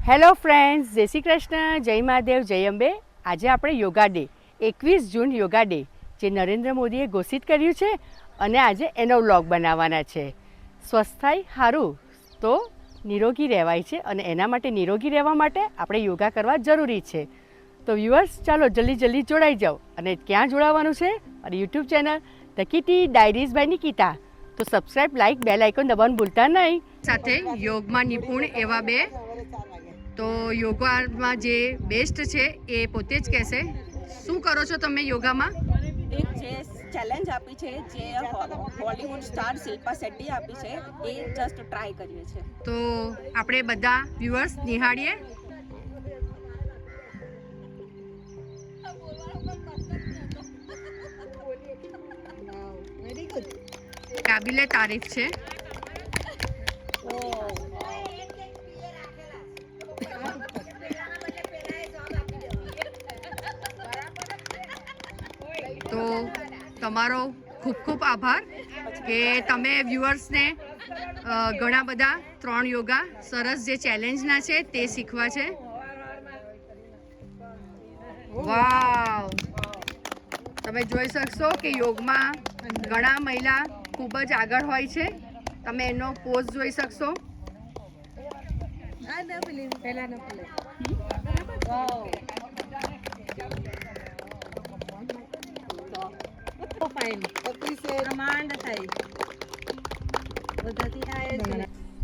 Hello friends, જય શ્રી કૃષ્ણ, જય મહાદેવ, જય અંબે. આજે આપણે યોગા ડે 21 જૂન યોગા ડે જે નરેન્દ્ર મોદીએ ઘોષિત કર્યું છે અને આજે એનો વ્લોગ બનાવવાના છે. સ્વસ્થ થાય સારું તો નિરોગી રહેવાય છે અને એના માટે નિરોગી રહેવા માટે આપણે યોગા કરવા જરૂરી છે. તો વ્યુઅર્સ, ચાલો જલ્દી જોડાઈ જાઓ. અને ક્યાં જોડાવાનું છે? મારી YouTube channel the Kitty Diaries by Nikita. તો સબસ્ક્રાઈબ, લાઇક, બેલ આઇકોન દબાવવાનું ભૂલતા નહીં. સાથે યોગમાં નિપુણ એવા બે, તો યોગામાં જે બેસ્ટ છે એ પોતે જ કહેશે. શું કરો છો તમે યોગામાં? એક છે ચેલેન્જ આપી છે જે બોલિવૂડ સ્ટાર શિલ્પા શેટ્ટી આપી છે, એ જસ્ટ ટ્રાય કરીએ છે. તો આપણે બધા વ્યુઅર્સ નિહાળીએ. કાબિલે તારીફ છે. તો તમારો ખૂબ ખૂબ આભાર કે તમે વ્યુઅર્સને ઘણા બધા 3 યોગા સરસ જે ચેલેન્જના છે તે શીખવા છે. વાવ! તમે જોઈ શકશો કે યોગમાં ઘણા મહિલા ખૂબ જ આગળ હોય છે. તમે એનો પોઝ જોઈ શકશો.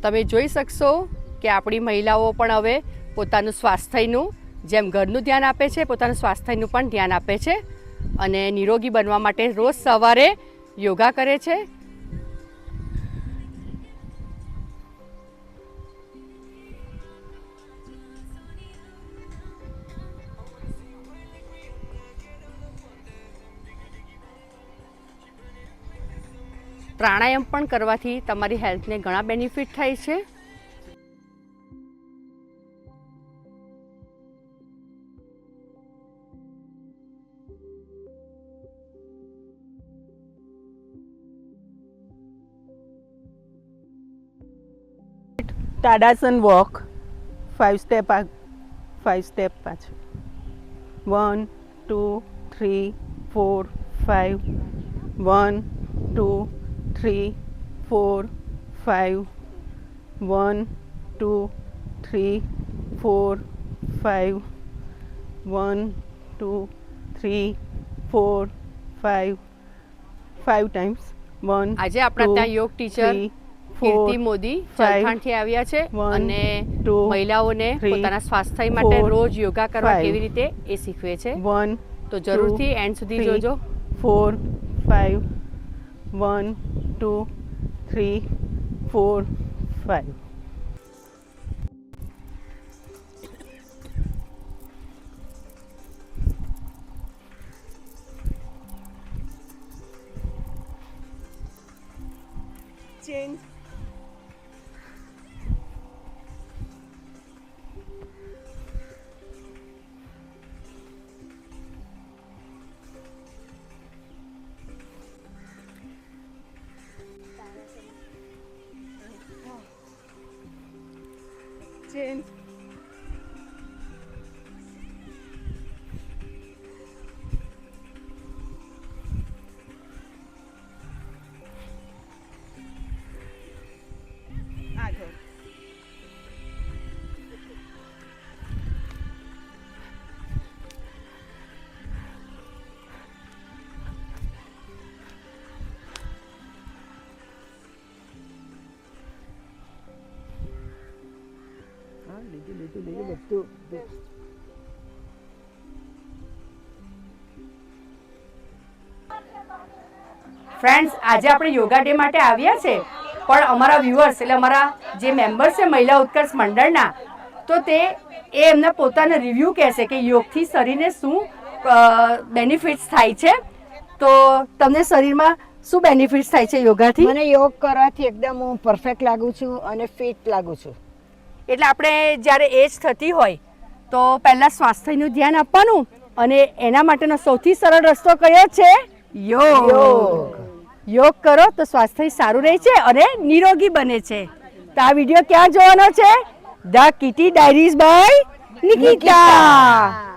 તમે જોઈ શકશો કે આપણી મહિલાઓ પણ હવે પોતાનું સ્વાસ્થ્યનું જેમ ઘરનું ધ્યાન આપે છે, પોતાનું સ્વાસ્થ્યનું પણ ધ્યાન આપે છે અને નિરોગી બનવા માટે રોજ સવારે યોગા કરે છે. પ્રાણાયામ પણ કરવાથી તમારી હેલ્થને ઘણા બેનિફિટ થાય છે. Tadasana walk, 5 step પાછળ 1 2 3 4 5 1 2 3 4 5 1 2 3 4 5 1 2 3 4 5 5 times 1 આજે આપણા ત્યાં યોગ ટીચર કીર્તિ મોદી ચલથાણથી આવ્યા છે અને મહિલાઓને પોતાના સ્વાસ્થ્ય માટે રોજ યોગા કરવા કેવી રીતે એ શીખવે છે. તો જરૂરથી એન્ડ સુધી જોજો. 4 5 1 2 3 4 5 change. Change. આગળ. ફ્રેન્ડ્સ, આજે આપણે યોગા ડે માટે આવ્યા છે, પણ અમારા વ્યુઅર્સ એટલે અમારા જે મેમ્બર્સ છે મહિલા ઉત્કર્ષ મંડળના, તો તે એમના પોતાના રિવ્યૂ કહેશે કે યોગથી શરીરને શું બેનિફિટ્સ થાય છે. તો તમને શરીરમાં શું બેનિફિટ્સ થાય છે યોગાથી? મને યોગ કરવાથી એકદમ હું પરફેક્ટ લાગુ છું અને ફિટ લાગુ છું. એટલે આપણે જ્યારે એજ થતી હોય તો પહેલાં સ્વાસ્થ્યનું ધ્યાન આપવાનું અને એના માટેનો સૌથી સરળ રસ્તો કયો છે? યોગ. યોગ કરો તો સ્વાસ્થ્ય સારું રહે છે અને નિરોગી બને છે. તો આ વિડીયો ક્યાં જોવાનો છે? The Kitty Diaries by Nikita.